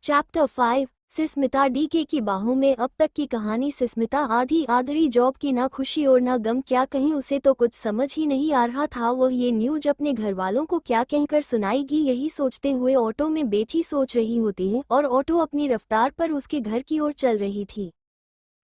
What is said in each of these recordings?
Chapter 5 सिस्मिता DK की बाहों में। अब तक की कहानी सिस्मिता आधी आधरी जॉब की ना खुशी और ना गम, क्या कहीं उसे तो कुछ समझ ही नहीं आ रहा था वह ये न्यूज अपने घर वालों को क्या कहकर सुनाएगी। यही सोचते हुए ऑटो में बैठी सोच रही होती है और ऑटो अपनी रफ्तार पर उसके घर की ओर चल रही थी।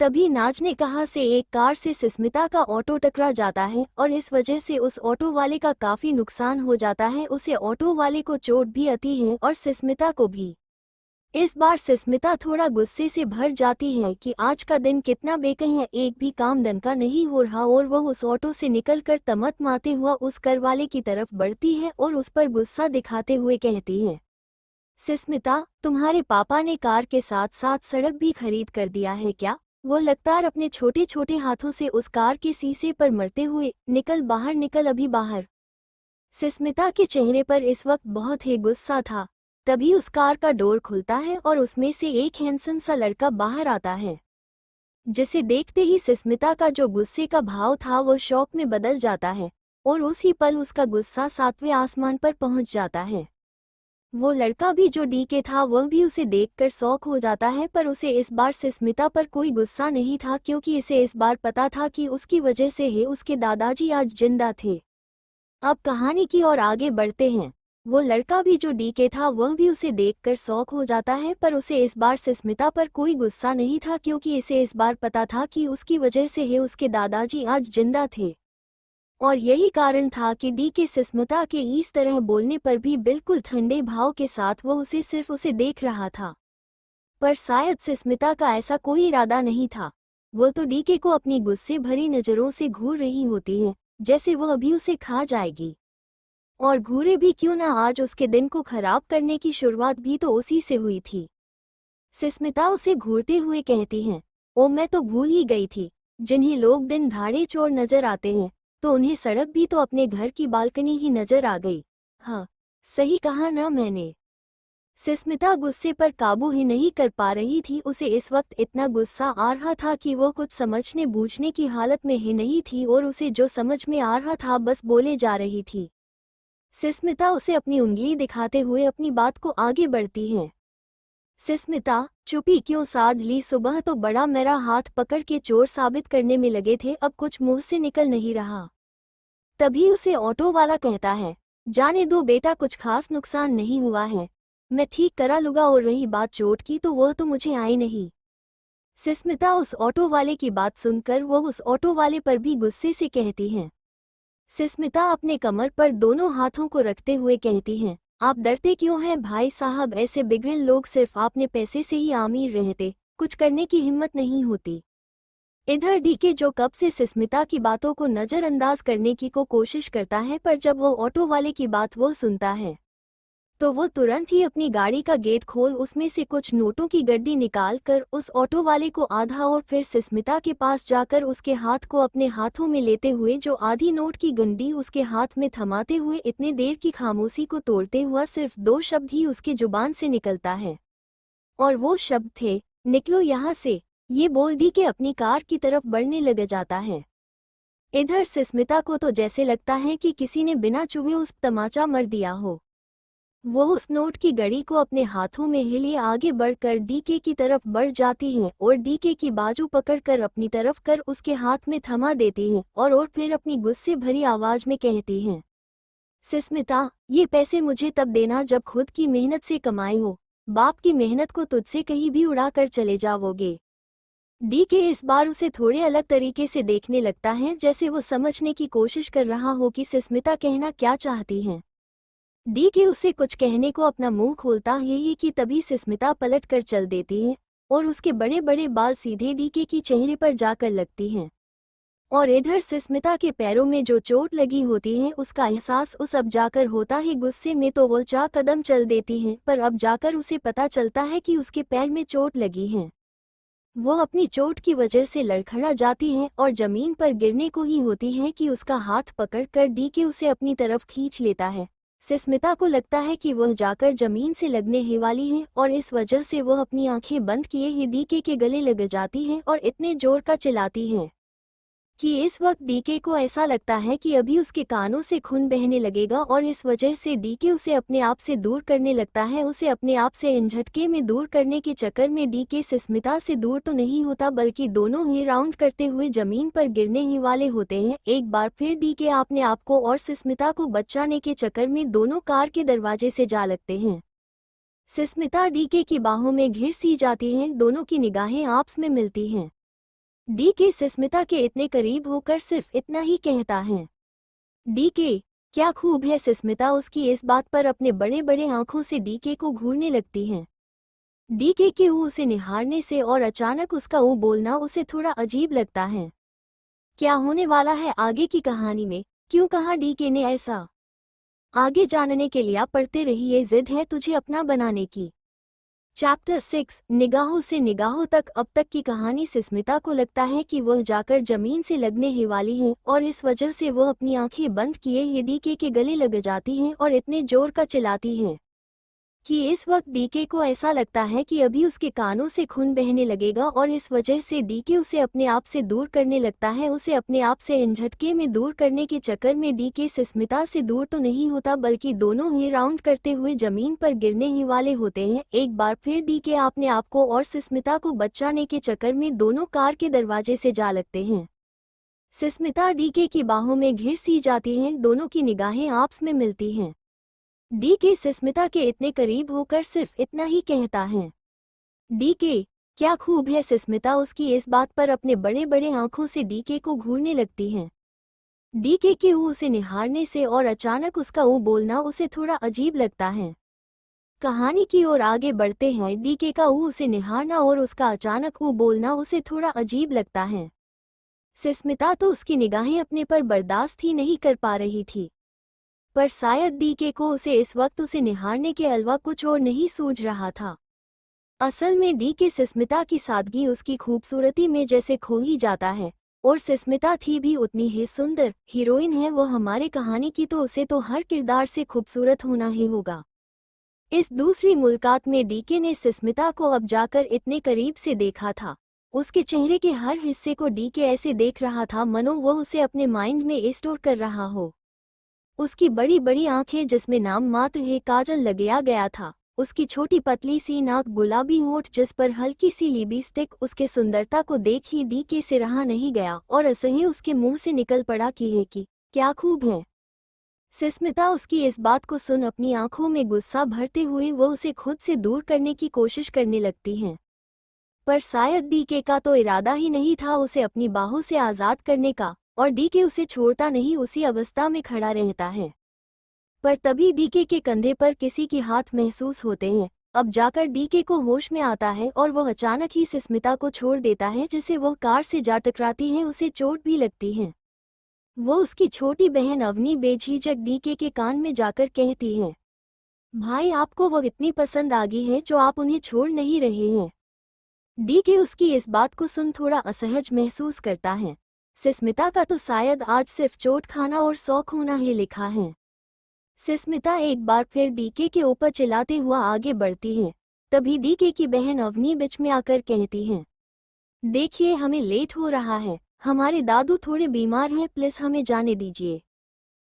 तभी नाज ने कहा से एक कार से सिस्मिता का ऑटो टकरा जाता है और इस वजह से उस ऑटो वाले का काफी नुकसान हो जाता है। उसे ऑटो वाले को चोट भी आती है और सिस्मिता को भी। इस बार सिस्मिता थोड़ा गुस्से से भर जाती है कि आज का दिन कितना बेकही है, एक भी काम ढंग का नहीं हो रहा और वह उस ऑटो से निकलकर तमतमाते हुआ उस करवाले की तरफ बढ़ती है और उस पर गुस्सा दिखाते हुए कहती है, सिस्मिता तुम्हारे पापा ने कार के साथ साथ सड़क भी खरीद कर दिया है क्या? वो लगातार अपने छोटे छोटे हाथों से उस कार के शीशे पर मरते हुए, निकल बाहर, निकल अभी बाहर। सिस्मिता के चेहरे पर इस वक्त बहुत ही गुस्सा था। तभी उस कार का डोर खुलता है और उसमें से एक हैंडसम सा लड़का बाहर आता है, जिसे देखते ही सिस्मिता का जो गुस्से का भाव था वो शौक में बदल जाता है और उसी पल उसका गुस्सा 7वें आसमान पर पहुंच जाता है। वो लड़का भी जो डीके था वह भी उसे देखकर शौक हो जाता है, पर उसे इस बार सिस्मिता पर कोई गुस्सा नहीं था क्योंकि इसे इस बार पता था कि उसकी वजह से ही उसके दादाजी आज जिंदा थे। अब कहानी की ओर आगे बढ़ते हैं। वो लड़का भी जो डीके था वह भी उसे देखकर शौक हो जाता है, पर उसे इस बार सिस्मिता पर कोई गुस्सा नहीं था क्योंकि इसे इस बार पता था कि उसकी वजह से ही उसके दादाजी आज जिंदा थे। और यही कारण था कि डीके सिस्मिता के इस तरह बोलने पर भी बिल्कुल ठंडे भाव के साथ वो सिर्फ उसे देख रहा था। पर शायद सिस्मिता का ऐसा कोई इरादा नहीं था। वो तो डीके को अपनी गुस्से भरी नज़रों से घूर रही होती है, जैसे वह अभी उसे खा जाएगी। और घूरे भी क्यों ना, आज उसके दिन को खराब करने की शुरुआत भी तो उसी से हुई थी। सिस्मिता उसे घूरते हुए कहती हैं, ओ मैं तो भूल ही गई थी, जिन्हें लोग दिन दहाड़े चोर नजर आते हैं तो उन्हें सड़क भी तो अपने घर की बालकनी ही नजर आ गई। हाँ, सही कहा ना मैंने। सिस्मिता गुस्से पर काबू ही नहीं कर पा रही थी। उसे इस वक्त इतना गुस्सा आ रहा था कि वो कुछ समझने बूझने की हालत में ही नहीं थी और उसे जो समझ में आ रहा था बस बोले जा रही थी। सिस्मिता उसे अपनी उंगली दिखाते हुए अपनी बात को आगे बढ़ती है। सिस्मिता चुप्पी क्यों साध ली? सुबह तो बड़ा मेरा हाथ पकड़ के चोर साबित करने में लगे थे, अब कुछ मुंह से निकल नहीं रहा। तभी उसे ऑटो वाला कहता है, जाने दो बेटा, कुछ खास नुकसान नहीं हुआ है, मैं ठीक करा लूंगा, और रही बात चोट की तो वह तो मुझे आई नहीं। सिस्मिता उस ऑटो वाले की बात सुनकर वो उस ऑटो वाले पर भी गुस्से से कहती है। सिस्मिता अपने कमर पर दोनों हाथों को रखते हुए कहती हैं, आप डरते क्यों हैं भाई साहब? ऐसे बिगड़े लोग सिर्फ अपने पैसे से ही अमीर रहते, कुछ करने की हिम्मत नहीं होती। इधर डीके जो कब से सिस्मिता की बातों को नज़रअंदाज करने की कोशिश करता है, पर जब वो ऑटो वाले की बात वो सुनता है तो वो तुरंत ही अपनी गाड़ी का गेट खोल उसमें से कुछ नोटों की गड्डी निकाल कर उस ऑटो वाले को आधा और फिर सिस्मिता के पास जाकर उसके हाथ को अपने हाथों में लेते हुए जो आधी नोट की गंडी उसके हाथ में थमाते हुए इतने देर की खामोशी को तोड़ते हुआ सिर्फ 2 शब्द ही उसकी जुबान से निकलता है, और वो शब्द थे, निकलो यहाँ से। ये बोल डी के अपनी कार की तरफ बढ़ने लग जाता है। इधर सिस्मिता को तो जैसे लगता है कि किसी ने बिना चुभे उस तमाचा मर दिया हो। वो उस नोट की गड़ी को अपने हाथों में लिए आगे बढ़कर डीके की तरफ बढ़ जाती हैं और डीके की बाजू पकड़कर अपनी तरफ कर उसके हाथ में थमा देती हैं और फिर अपनी गुस्से भरी आवाज में कहती हैं, सिस्मिता ये पैसे मुझे तब देना जब खुद की मेहनत से कमाए हो, बाप की मेहनत को तुझसे कहीं भी उड़ा कर चले जाओगे। डीके इस बार उसे थोड़े अलग तरीके से देखने लगता है, जैसे वो समझने की कोशिश कर रहा हो कि सिस्मिता कहना क्या चाहती हैं। डीके उसे कुछ कहने को अपना मुंह खोलता है कि तभी सिस्मिता पलट कर चल देती है और उसके बड़े बड़े बाल सीधे डीके की चेहरे पर जाकर लगती हैं। और इधर सिस्मिता के पैरों में जो चोट लगी होती है उसका एहसास उस अब जाकर होता है। गुस्से में तो वो 4 कदम चल देती है, पर अब जाकर उसे पता चलता है कि उसके पैर में चोट लगी है। वो अपनी चोट की वजह से लड़खड़ा जाती है और जमीन पर गिरने को ही होती है कि उसका हाथ पकड़कर डीके उसे अपनी तरफ खींच लेता है। सिस्मिता को लगता है कि वह जाकर जमीन से लगने ही वाली है और इस वजह से वह अपनी आंखें बंद किए ही डीके के गले लग जाती है और इतने जोर का चिल्लाती है कि इस वक्त डीके को ऐसा लगता है कि अभी उसके कानों से खून बहने लगेगा और इस वजह से डीके उसे अपने आप से दूर करने लगता है। उसे अपने आप से इन झटके में दूर करने के चक्कर में डीके सुस्मिता से दूर तो नहीं होता, बल्कि दोनों ही राउंड करते हुए जमीन पर गिरने ही वाले होते हैं। एक बार फिर डीके अपने आप को और सुस्मिता को बचाने के चक्कर में दोनों कार के दरवाजे से जा लगते हैं। सुस्मिता डीके की बाहों में घिर सी जाती हैं, दोनों की निगाहें आपस में मिलती हैं। डीके सुस्मिता के इतने करीब होकर सिर्फ इतना ही कहता है, डीके क्या खूब है। सुस्मिता उसकी इस बात पर अपने बड़े बड़े आंखों से डीके को घूरने लगती हैं। डीके के उसे निहारने से और अचानक उसका बोलना उसे थोड़ा अजीब लगता है। क्या होने वाला है आगे की कहानी में, क्यों कहा डीके ने ऐसा? आगे जानने के लिए पढ़ते रहिए। जिद है तुझे अपना बनाने की। चैप्टर 6 निगाहों से निगाहों तक। अब तक की कहानी सुस्मिता को लगता है कि वह जाकर जमीन से लगने ही वाली है और इस वजह से वह अपनी आंखें बंद किए ही डीके के गले लग जाती हैं और इतने जोर का चिल्लाती हैं कि इस वक्त डीके को ऐसा लगता है कि अभी उसके कानों से खून बहने लगेगा और इस वजह से डीके उसे अपने आप से दूर करने लगता है। उसे अपने आप से इन झटके में दूर करने के चक्कर में डीके सुस्मिता से दूर तो नहीं होता, बल्कि दोनों ही राउंड करते हुए जमीन पर गिरने ही वाले होते हैं। एक बार फिर डीके अपने आप को और सुस्मिता को बचाने के चक्कर में दोनों कार के दरवाजे से जा लगते हैं। सुस्मिता डीके की बाहों में घिर सी जाती हैं, दोनों की निगाहें आपस में मिलती हैं। डीके सुस्मिता के इतने करीब होकर सिर्फ इतना ही कहता है, डीके क्या खूब है। सुस्मिता उसकी इस बात पर अपने बड़े बड़े आंखों से डीके को घूरने लगती हैं। डीके के उसे निहारने से और अचानक उसका बोलना उसे थोड़ा अजीब लगता है। कहानी की ओर आगे बढ़ते हैं। डीके का उसे निहारना और उसका अचानक बोलना उसे थोड़ा अजीब लगता है। सुस्मिता तो उसकी निगाहें अपने पर बर्दाश्त ही नहीं कर पा रही थी, पर शायद डीके को उसे इस वक्त उसे निहारने के अलावा कुछ और नहीं सूझ रहा था। असल में डीके सुस्मिता की सादगी उसकी खूबसूरती में जैसे खो ही जाता है, और सुस्मिता थी भी उतनी ही सुंदर। हीरोइन है वो हमारे कहानी की, तो उसे तो हर किरदार से खूबसूरत होना ही होगा। इस दूसरी मुलाकात में डीके ने सुस्मिता को अब जाकर इतने करीब से देखा था। उसके चेहरे के हर हिस्से को डीके ऐसे देख रहा था मानो वो उसे अपने माइंड में स्टोर कर रहा हो। उसकी बड़ी बड़ी आंखें जिसमें नाम मात्र है काजल लगाया गया था, उसकी छोटी पतली सी नाक, गुलाबी होठ जिस पर हल्की सी लिपस्टिक, उसके सुंदरता को देख ही डीके से रहा नहीं गया और असह्य उसके मुंह से निकल पड़ा कि क्या खूब है। सुस्मिता उसकी इस बात को सुन अपनी आंखों में गुस्सा भरते हुए वो उसे खुद से दूर करने की कोशिश करने लगती हैं, पर शायद डीके का तो इरादा ही नहीं था उसे अपनी बाहों से आज़ाद करने का, और डीके उसे छोड़ता नहीं, उसी अवस्था में खड़ा रहता है। पर तभी डीके के कंधे पर किसी की हाथ महसूस होते हैं। अब जाकर डीके को होश में आता है और वह अचानक ही सुस्मिता को छोड़ देता है, जिसे वह कार से जा टकराती है। उसे चोट भी लगती है। वो उसकी छोटी बहन अवनी बेझिझक डीके के कान में जाकर कहती है, भाई आपको वो इतनी पसंद आ गई है जो आप उन्हें छोड़ नहीं रहे हैं। डीके उसकी इस बात को सुन थोड़ा असहज महसूस करता है। सुस्मिता का तो शायद आज सिर्फ चोट खाना और शौक होना ही लिखा है। सुस्मिता एक बार फिर डीके के ऊपर चिल्लाते हुआ आगे बढ़ती है। तभी डीके की बहन अवनी बीच में आकर कहती है, देखिए हमें लेट हो रहा है, हमारे दादू थोड़े बीमार हैं, प्लीज हमें जाने दीजिए।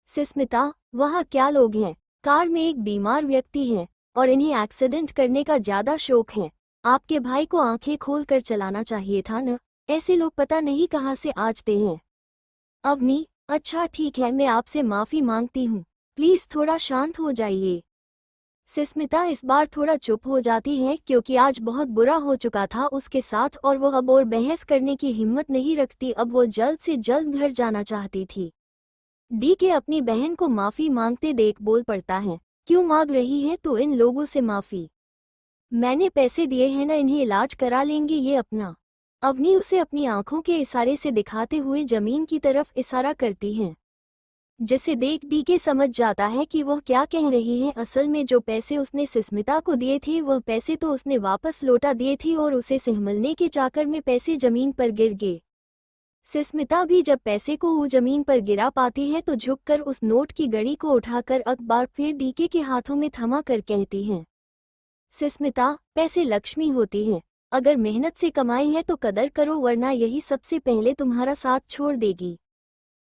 सुस्मिता, वहाँ क्या लोग हैं? कार में एक बीमार व्यक्ति है और इन्हें एक्सीडेंट करने का ज्यादा शौक है। आपके भाई को आंखें खोल कर चलाना चाहिए था न, ऐसे लोग पता नहीं कहाँ से आते हैं। अवनी, अच्छा ठीक है, मैं आपसे माफी मांगती हूँ, प्लीज थोड़ा शांत हो जाइए। सुस्मिता इस बार थोड़ा चुप हो जाती है क्योंकि आज बहुत बुरा हो चुका था उसके साथ और वो अब और बहस करने की हिम्मत नहीं रखती। अब वो जल्द से जल्द घर जाना चाहती थी। डीके अपनी बहन को माफी मांगते देख बोल पड़ता है, क्यों मांग रही है तो इन लोगों से माफी? मैंने पैसे दिए हैं ना, इन्हें इलाज करा लेंगे ये अपना। अवनी उसे अपनी आंखों के इशारे से दिखाते हुए जमीन की तरफ इशारा करती है, जिसे देख डीके समझ जाता है कि वह क्या कह रही है। असल में जो पैसे उसने सुस्मिता को दिए थे वह पैसे तो उसने वापस लौटा दिए थे और उसे सहमलने के चाकर में पैसे जमीन पर गिर गए। सुस्मिता भी जब पैसे को वो जमीन पर गिरा पाती है तो झुककर उस नोट की गड़ी को उठाकर अखबार फिर डीके के हाथों में थमा कर कहती है, सुस्मिता, पैसे लक्ष्मी होती हैं, अगर मेहनत से कमाई है तो कदर करो, वरना यही सबसे पहले तुम्हारा साथ छोड़ देगी।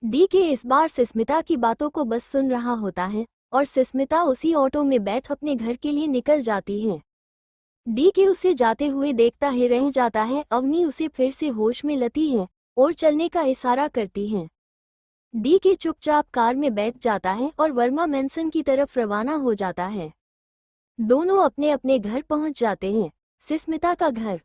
डीके इस बार सिस्मिता की बातों को बस सुन रहा होता है और सिस्मिता उसी ऑटो में बैठ अपने घर के लिए निकल जाती है। डीके उसे जाते हुए देखता ही रह जाता है। अवनी उसे फिर से होश में लती है और चलने का इशारा करती है। डीके चुपचाप कार में बैठ जाता है और वर्मा मैंसन की तरफ रवाना हो जाता है। दोनों अपने अपने घर पहुंच जाते हैं। सिस्मिता का घर।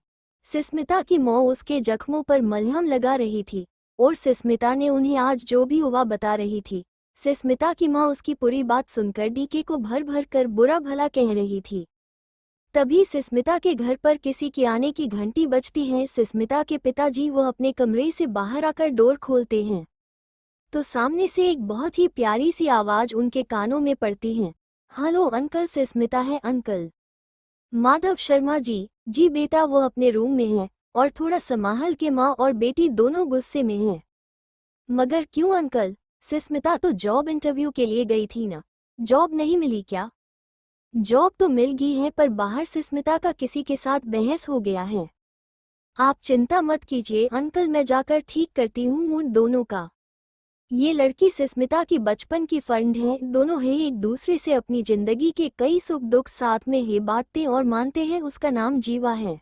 सिस्मिता की माँ उसके जख्मों पर मलहम लगा रही थी और सिस्मिता ने उन्हें आज जो भी हुआ बता रही थी। सिस्मिता की माँ उसकी पूरी बात सुनकर डीके को भर भर कर बुरा भला कह रही थी। तभी सिस्मिता के घर पर किसी के आने की घंटी बजती है। सिस्मिता के पिताजी वो अपने कमरे से बाहर आकर डोर खोलते हैं तो सामने से एक बहुत ही प्यारी सी आवाज उनके कानों में पड़ती है। Hello uncle. सिस्मिता है अंकल। माधव शर्मा जी बेटा। वो अपने रूम में है और थोड़ा संभाल के। माँ और बेटी दोनों गुस्से में हैं। मगर क्यों अंकल? सिस्मिता तो जॉब इंटरव्यू के लिए गई थी ना, जॉब नहीं मिली क्या? जॉब तो मिल गई है पर बाहर सिस्मिता का किसी के साथ बहस हो गया है। आप चिंता मत कीजिए अंकल, मैं जाकर ठीक करती हूँ मूड दोनों का। ये लड़की सिस्मिता की बचपन की फ्रेंड है। दोनों ही एक दूसरे से अपनी जिंदगी के कई सुख दुख साथ में ही बांटते और मानते हैं। उसका नाम जीवा है।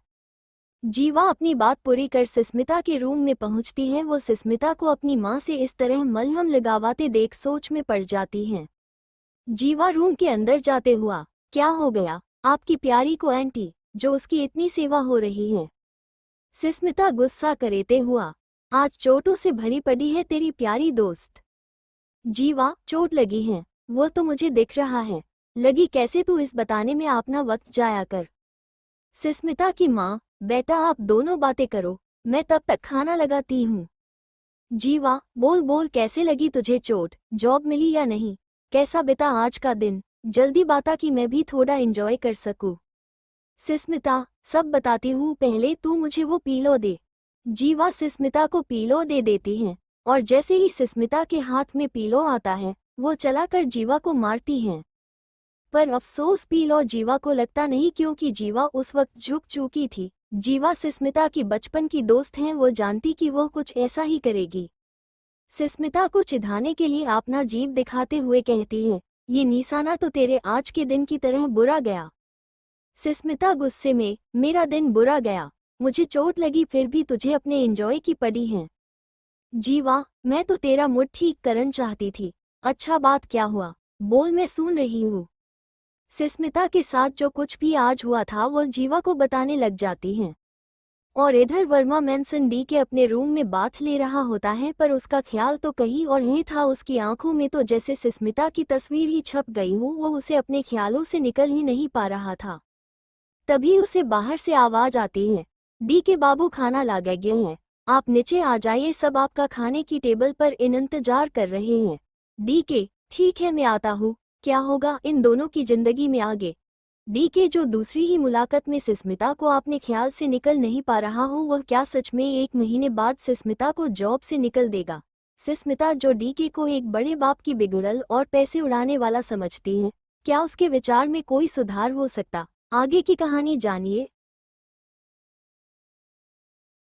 जीवा अपनी बात पूरी कर सिस्मिता के रूम में पहुंचती है। वो सिस्मिता को अपनी माँ से इस तरह मलहम लगावाते देख सोच में पड़ जाती है। जीवा रूम के अंदर जाते हुआ, क्या हो गया आपकी प्यारी को आंटी, जो उसकी इतनी सेवा हो रही है? सिस्मिता गुस्सा करते हुआ, आज चोटों से भरी पड़ी है तेरी प्यारी दोस्त। जीवा, चोट लगी है? वो तो मुझे दिख रहा है। लगी कैसे तू इस बताने में अपना वक्त जाया कर। सिस्मिता की माँ, बेटा आप दोनों बातें करो, मैं तब तक खाना लगाती हूँ। जीवा, बोल बोल कैसे लगी तुझे चोट? जॉब मिली या नहीं? कैसा बिता आज का दिन? जल्दी बता कि मैं भी थोड़ा एंजॉय कर सकूँ। सिस्मिता, सब बताती हूँ, पहले तू मुझे वो पीलो दे। जीवा सिस्मिता को पीलो दे देती है और जैसे ही सिस्मिता के हाथ में पीलो आता है वो चलाकर जीवा को मारती है। पर अफसोस पीलो जीवा को लगता नहीं, क्योंकि जीवा उस वक्त झुक चुकी थी। जीवा सिस्मिता की बचपन की दोस्त हैं, वो जानती कि वो कुछ ऐसा ही करेगी। सिस्मिता को चिढ़ाने के लिए अपना जीभ दिखाते हुए कहती है, ये निशाना तो तेरे आज के दिन की तरह बुरा गया। सिस्मिता गुस्से में, मेरा दिन बुरा गया? मुझे चोट लगी फिर भी तुझे अपने एंजॉय की पड़ी है। जीवा, मैं तो तेरा मूड ठीक करना चाहती थी। अच्छा बात क्या हुआ? बोल, मैं सुन रही हूँ। सिस्मिता के साथ जो कुछ भी आज हुआ था वो जीवा को बताने लग जाती हैं। और इधर वर्मा मैंसन डी के अपने रूम में बाथ ले रहा होता है, पर उसका ख्याल तो कहीं और ही था। उसकी आंखों में तो जैसे सिस्मिता की तस्वीर ही छप गई हो, वो उसे अपने ख्यालों से निकल ही नहीं पा रहा था। तभी उसे बाहर से आवाज आती है, डी के बाबू खाना ला गए हैं, आप नीचे आ जाइए, सब आपका खाने की टेबल पर इंतजार कर रहे हैं। डी के, ठीक है मैं आता हूँ। क्या होगा इन दोनों की जिंदगी में आगे? डी के, जो दूसरी ही मुलाकात में सिस्मिता को अपने ख्याल से निकल नहीं पा रहा हो, वह क्या सच में 1 महीने बाद सिस्मिता को जॉब से निकल देगा? सिस्मिता जो डी के को एक बड़े बाप की बिगुड़ल और पैसे उड़ाने वाला समझती है, क्या उसके विचार में कोई सुधार हो सकता? आगे की कहानी जानिए।